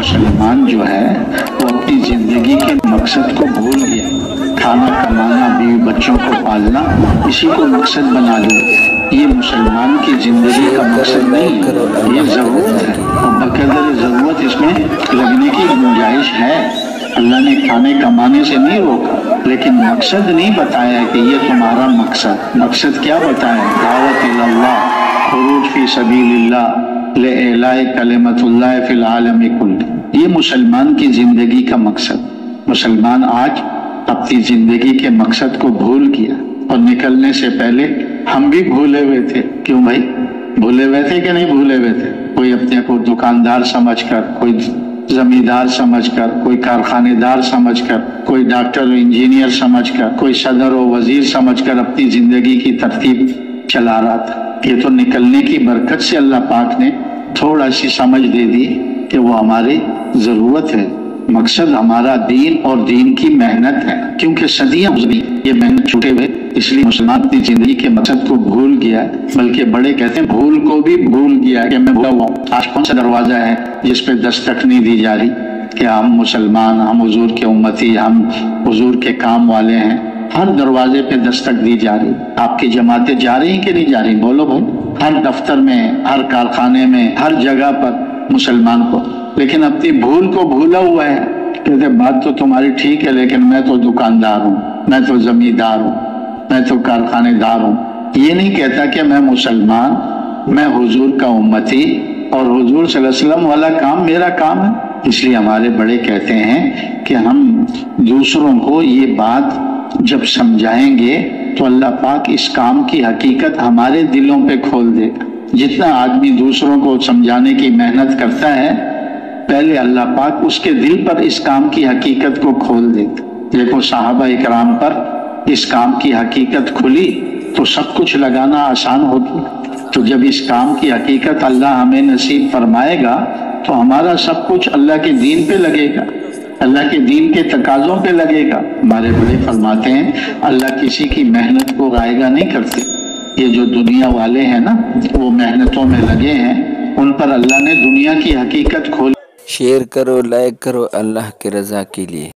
मुसलमान जो है वो अपनी जिंदगी के मकसद को भूल गया। खाना कमाना, बीवी बच्चों को पालना, इसी को मकसद बना लिया। ये मुसलमान की जिंदगी का मकसद नहीं है, ये जरूरत है और बकदर जरूरत इसमें लगने की गुंजाइश है। अल्लाह ने खाने कमाने से नहीं रोका, लेकिन मकसद नहीं बताया कि ये तुम्हारा मकसद क्या बताया? दावत इल्लल्लाह, खुरूज फी सबीलिल्लाह, लिइलाए कलिमतुल्लाह फिल आलमी कुल्ली। ये मुसलमान की जिंदगी का मकसद। मुसलमान आज अपनी जिंदगी के मकसद को भूल गया और निकलने से पहले हम भी भूले हुए थे। क्यों भाई, भूले हुए थे कि नहीं भूले हुए थे? कोई अपने को दुकानदार समझकर, कोई जमींदार समझकर, कोई कारखानेदार समझकर, कोई डॉक्टर और इंजीनियर समझकर, कोई सदर और वजीर समझकर अपनी जिंदगी की तरतीब चला रहा था। ये तो निकलने की बरकत से अल्लाह पाक ने थोड़ा सी समझ दे दी कि वो हमारी जरूरत है। मकसद हमारा दीन और दीन की मेहनत है, क्योंकि सदियां गुजरी ये मेहनत छूटे हुए, इसलिए मुसलमान अपनी जिंदगी के मकसद को भूल गया। बल्कि बड़े कहते हैं भूल को भी भूल गया कि मैं भूला हुआ हूँ। आज कौन सा दरवाजा है जिस पे दस्तक नहीं दी जा रही कि हम मुसलमान, हम हुजूर के उम्मती, हम हुजूर के काम वाले हैं। हर दरवाजे पे दस्तक दी जा रही। आपकी जमातें जा रही कि नहीं जा रही? बोलो भाई। हर दफ्तर में, हर कारखाने में, हर जगह पर मुसलमान को, लेकिन अपनी भूल को भूला हुआ है। कहते बात तो तुम्हारी ठीक है, लेकिन मैं तो दुकानदार हूँ, मैं तो जमींदार हूँ, मैं तो कारखानेदार हूँ। ये नहीं कहता कि मैं मुसलमान, मैं हुजूर का उम्मती और हुजूर सल्लल्लाहु अलैहि वसल्लम वाला काम मेरा काम है। इसलिए हमारे बड़े कहते हैं कि हम दूसरों को ये बात जब समझाएंगे तो अल्लाह पाक इस काम की हकीकत हमारे दिलों पे खोल देगा। जितना आदमी दूसरों को समझाने की मेहनत करता है, पहले अल्लाह पाक उसके दिल पर इस काम की हकीकत को खोल देता। देखो साहबा इकराम पर इस काम की हकीकत खुली तो सब कुछ लगाना आसान होगी। तो जब इस काम की हकीकत अल्लाह हमें नसीब फरमाएगा तो हमारा सब कुछ अल्लाह के दीन पे लगेगा, अल्लाह के दीन के तकाजों पे लगेगा। हमारे बड़े फरमाते हैं अल्लाह किसी की मेहनत को रायगा नहीं करते। ये जो दुनिया वाले हैं ना, वो मेहनतों में लगे हैं, उन पर अल्लाह ने दुनिया की हकीकत खोली। शेयर करो, लाइक करो अल्लाह की रज़ा के लिए।